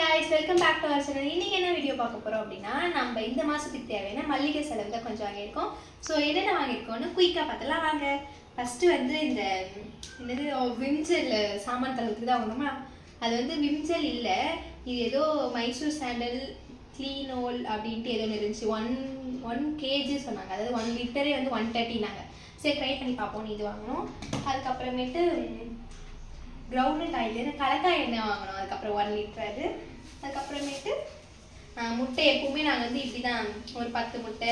guys, welcome back to our channel. இன்னைக்கு என்ன video பார்க்க போறோம் அப்படினா நம்ம இந்த மாசத்துக்கு தேவையான மல்லிகை செலவு தான் கொஞ்சம் வாங்கி இருக்கோம். சோ என்னென்ன வாங்கி இருக்கோம்னு குயிக்கா பார்த்தலாம் வாங்க. ஃபர்ஸ்ட் வந்து இந்த என்னது விம்ஜெல் சாமான் கழுவுறதுக்கு தான் வாங்கணுமா. அது வந்து விம்ஜெல் இல்ல, இது ஏதோ மைசூர் சாண்டல் க்ளீனோல் அப்படின்ட்டு ஏதோ இருந்துச்சு. 1 kg சொன்னாங்க. அதாவது 1 லிட்டரே வந்து 130 நாங்க. சரி ட்ரை பண்ணி பார்ப்போம். இது வாங்கணும். அதுக்கு அப்புறமேட்டு கிரவுண்ட் ஆயில் கலக்காய் எண்ணெய் வாங்கணும். அதுக்கப்புறம் 1 லிட்டர் அது. அதுக்கப்புறமேட்டு முட்டை எப்பவுமே நாங்கள் வந்து இப்படி தான் ஒரு 10 முட்டை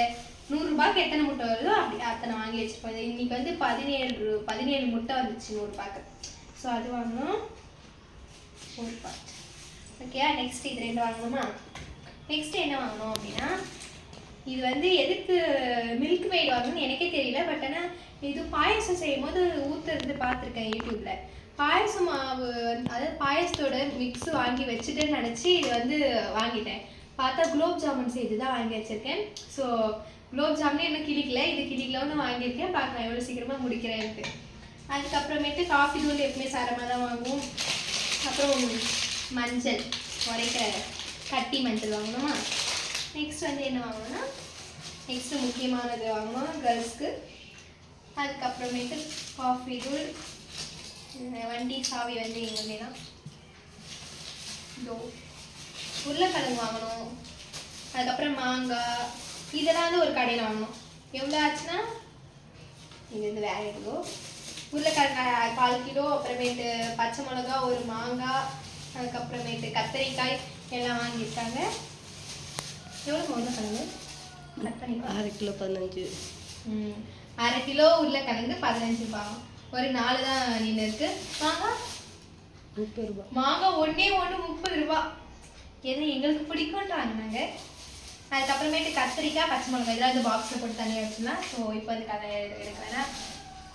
100 ரூபாய்க்கு எத்தனை முட்டை வருதோ அப்படி அத்தனை வாங்கி வச்சுருப்போம். இன்னைக்கு வந்து 17 முட்டை வந்துச்சு 100 ரூபாய்க்கு. ஸோ அது வாங்கணும் ஒரு பாட். ஓகே, நெக்ஸ்ட் இது 2 வாங்கணுமா. நெக்ஸ்ட் என்ன வாங்கணும் அப்படின்னா, இது வந்து எதுக்கு மில்க் மெய்ட் வாங்கணும்னு எனக்கே தெரியல. பட் ஆனால் இது பாயசம் செய்யும் போது ஊற்றுறது பார்த்துருக்கேன் யூடியூப்ல. பாயசம் மாவு அதாவது பாயசத்தோட மிக்ஸ் வாங்கி வச்சுட்டேன்னு நினச்சி இது வந்து வாங்கிட்டேன். பார்த்தா குலோப் ஜாமுன் செய்து தான் வாங்கி வச்சுருக்கேன். ஸோ குலோப் ஜாமுன் இன்னும் கிளிக்கல, இது கிளிக்கலன்னு வாங்கியிருக்கேன். பார்க்கலாம் எவ்வளோ சீக்கிரமாக முடிக்கிறேன்ட்டு. அதுக்கப்புறமேட்டு காஃபி தூள் எப்பவுமே சாரமாக தான் வாங்குவோம். அப்புறம் மஞ்சள் உரைக்கிற கட்டி மஞ்சள் வாங்கணுமா. நெக்ஸ்ட் வந்து என்ன வாங்கணும்னா, நெக்ஸ்ட்டு முக்கியமானது வாங்கணும் கேர்ள்ஸ்க்கு. அதுக்கப்புறமேட்டு காஃபி தூள், வண்டி சாவி வந்து எங்கே தான் இதோ உருளைக்கிழங்கு வாங்கணும். அதுக்கப்புறம் மாங்காய் இதெல்லாம் வந்து ஒரு கடையில் வாங்கணும். எவ்வளோ ஆச்சுன்னா, இது வந்து வேற எவ்வளோ உருளைக்கிழங்கு 1/4 கிலோ, அப்புறமேட்டு பச்சை மிளகா, ஒரு மாங்காய், அதுக்கப்புறமேட்டு கத்திரிக்காய் எல்லாம் வாங்கியிருக்காங்க. எவ்வளோ உருளைக்கிழங்கு கட் பண்ணி 1/2 கிலோ 15. 1/2 கிலோ உருளைக்கிழங்கு 15 ரூபாய். ஒரு 4 தான் நின்று இருக்கு. மாங்காய் 30 ரூபாய். மாங்காய் ஒன்று 30 ரூபாய். எது எங்களுக்கு பிடிக்கும்னு வாங்கினாங்க. அதுக்கப்புறமேட்டு கத்திரிக்காய், பச்சை மிளகாய் இதெல்லாம் இந்த பாக்ஸில் போட்டு தனியாக வச்சுக்கலாம். ஸோ இப்போ வந்து கதை எடுக்க வேணாம்.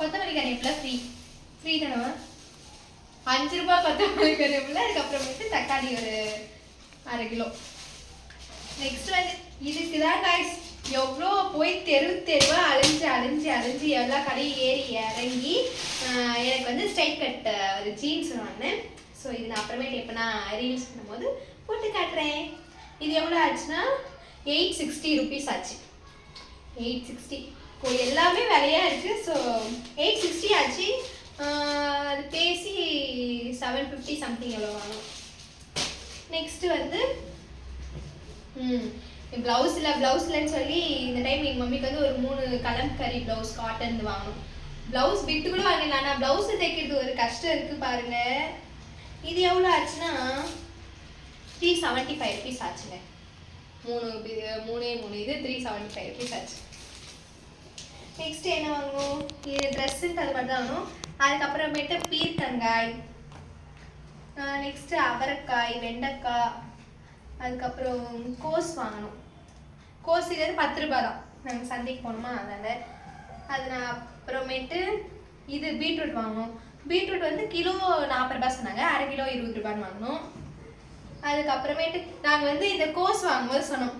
கொத்தமல்லி கறிவேப்பிலை ஃப்ரீ தானே, 5 ரூபாய் கொத்தமல்லி கறிவேப்பிலை. அதுக்கப்புறமேட்டு தக்காளி ஒரு 1/2 கிலோ. நெக்ஸ்ட் வந்து இதுக்கு தான் காய்ஸ் எவ்வளோ போய் தெருவா அலைஞ்சு எல்லா கடையும் ஏறி இறங்கி எனக்கு வந்து ஸ்ட்ரைட் கட் ஒரு ஜீன்ஸ் வாங்கினேன். ஸோ இது நான் அப்புறமேட்டு எப்போ நான் ரீல்ஸ் பண்ணும்போது போட்டு காட்டுறேன். இது எவ்வளோ ஆச்சுன்னா 860 ருபீஸ் ஆச்சு. 860 எல்லாமே விலையாக இருக்குது. ஸோ 860 ஆச்சு. அது பேசி 750 சம்திங் எவ்வளோ வாங்கணும். நெக்ஸ்ட்டு வந்து ப்ளவுஸ்லன்னு சொல்லி இந்த டைம் எங்கள் மம்மிக்கு வந்து ஒரு 3 கலம்கரி ப்ளவுஸ் காட்டன் வாங்கணும். ப்ளவுஸ் பிட்டு கூட வாங்கிடலாம். ஆனால் ப்ளவுஸு தைக்கிறது ஒரு கஷ்டம் இருக்குது பாருங்க. இது எவ்வளோ ஆச்சுன்னா 375 ருபீஸ் ஆச்சுங்க. 3 இது 375 ருபீஸ் ஆச்சு. நெக்ஸ்ட் என்ன வாங்கணும், இது ட்ரெஸ்ஸுக்கு அது மாதிரி தான் வாங்கணும். அதுக்கப்புறமேட்டு பீர்க்கங்காய், நெக்ஸ்ட்டு அவரைக்காய், வெண்டைக்காய், அதுக்கப்புறம் கோஸ் வாங்கணும். கோஸ் இது வந்து 10 ரூபாய் தான். நாங்கள் சந்தைக்கு போகணுமா அதனால். அது நான் அப்புறமேட்டு இது பீட்ரூட் வாங்கணும். பீட்ரூட் வந்து கிலோ 40 ரூபாய் சொன்னாங்க. 1/2 கிலோ 20 ரூபான்னு வாங்கணும். அதுக்கப்புறமேட்டு நாங்கள் வந்து இந்த கோஸ் வாங்கும்போது சொன்னோம்,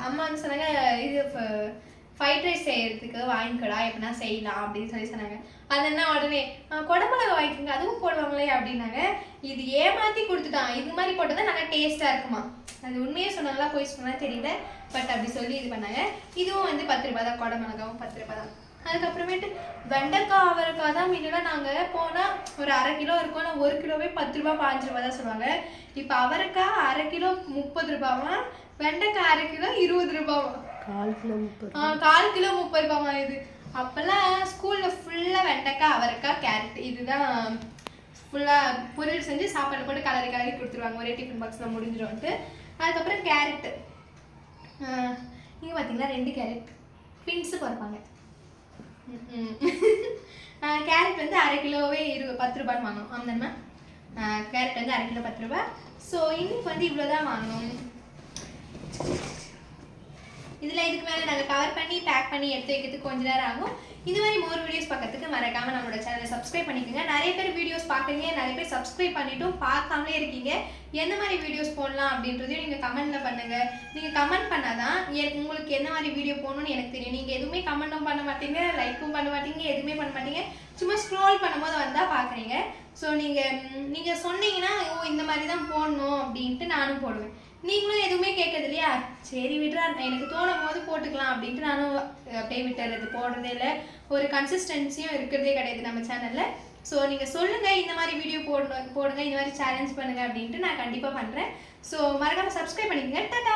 அம்மா வந்து சொன்னாங்க இது ஃப்ரைட் ரைஸ் செய்யறதுக்கு வாங்கிக்கடா எப்படின்னா செய்யலாம் அப்படின்னு சொன்னாங்க. அது என்ன உடனே குடமிளகா வாங்கிக்கோங்க அதுவும் போடுவாங்களே அப்படின்னாங்க. இது ஏமாற்றி கொடுத்துட்டான். இது மாதிரி போட்டால் தான் நல்லா டேஸ்ட்டாக இருக்குமா. அது உண்மையே சொன்னாங்களா போய் சொன்னா தெரியல. பட் அப்படி சொல்லி இது பண்ணாங்க. இதுவும் வந்து 10 ரூபாய் தான். குடமிளகாவும் 10 ரூபாய் தான். அதுக்கப்புறமேட்டு வெண்டைக்காய், அவரைக்காய் தான் முன்னெல்லாம் நாங்கள் போனால் ஒரு 1/2 கிலோ இருக்கும். ஆனால் 1 கிலோவே 10 ரூபாய் 15 ரூபாய் தான் சொல்லுவாங்க. இப்போ அவரைக்காய் 1/2 கிலோ 30 ரூபாவா, வெண்டைக்காய் 1/2 கிலோ 20 ரூபாவா, 1/4 கிலோ 30. 1/4 கிலோ 30 ரூபாவா. இது அப்போல்லாம் ஸ்கூலில் ஃபுல்லாக வெண்டைக்காய், அவரைக்காய், கேரட் இதுதான் ஃபுல்லாக பொரியல் செஞ்சு சாப்பாடு போட்டு கலரி கொடுத்துருவாங்க. ஒரே டிஃபன் பாக்ஸில் முடிஞ்சிடும்ட்டு. அதுக்கப்புறம் கேரட்டு இங்கே பார்த்தீங்கன்னா 2 கேரட் பின்ஸு பிறப்பாங்க. கேரட் வந்து 1/2 கிலோவே 10 ரூபான்னு வாங்கணும். ஆமாம்மா, கேரட் வந்து 1/2 கிலோ 10 ரூபாய். ஸோ இன்னைக்கு வந்து இவ்வளோ தான் வாங்கணும். இதில் இதுக்கு மேலே நாங்கள் கவர் பண்ணி பேக் பண்ணி எடுத்து வைக்கிறதுக்கு கொஞ்ச நேரம் ஆகும். இந்த மாதிரி மோர் வீடியோஸ் பார்க்கறதுக்கு மறக்காம நம்மளோட சேனலை சப்ஸ்கிரைப் பண்ணிக்கோங்க. நிறைய பேர் வீடியோஸ் பார்க்குறீங்க, நிறைய பேர் சப்ஸ்கிரைப் பண்ணிட்டும் பார்க்காமலே இருக்கீங்க. எந்த மாதிரி வீடியோஸ் போடலாம் அப்படின்றதையும் நீங்கள் கமெண்ட்டில் பண்ணுங்கள். நீங்கள் கமெண்ட் பண்ணாதான் உங்களுக்கு எந்த மாதிரி வீடியோ போடணும்னு எனக்கு தெரியும். நீங்கள் எதுவுமே கமெண்ட்டும் பண்ண மாட்டீங்க, லைக்கும் பண்ண மாட்டீங்க, எதுவுமே பண்ண மாட்டீங்க. சும்மா ஸ்க்ரோல் பண்ணும்போது வந்தால் பார்க்குறீங்க. ஸோ நீங்கள் சொன்னீங்கன்னா இந்த மாதிரி தான் போடணும் அப்படின்ட்டு நானும் போடுவேன். நீங்களும் எதுவுமே கேட்கறது இல்லையா, சரி விட்றா எனக்கு தோணும் போது போட்டுக்கலாம் அப்படின்ட்டு நானும் அப்படியே விட்டுறது, போடுறதே இல்லை. ஒரு கன்சிஸ்டன்சியும் இருக்கிறதே கிடையாது நம்ம சேனலில். ஸோ நீங்கள் சொல்லுங்கள் இந்த மாதிரி வீடியோ போடுங்க, இந்த மாதிரி சேலஞ்ச் பண்ணுங்கள் அப்படின்ட்டு நான் கண்டிப்பாக பண்ணுறேன். ஸோ மறக்காமல் சப்ஸ்கிரைப் பண்ணிக்கோங்க. டாடா.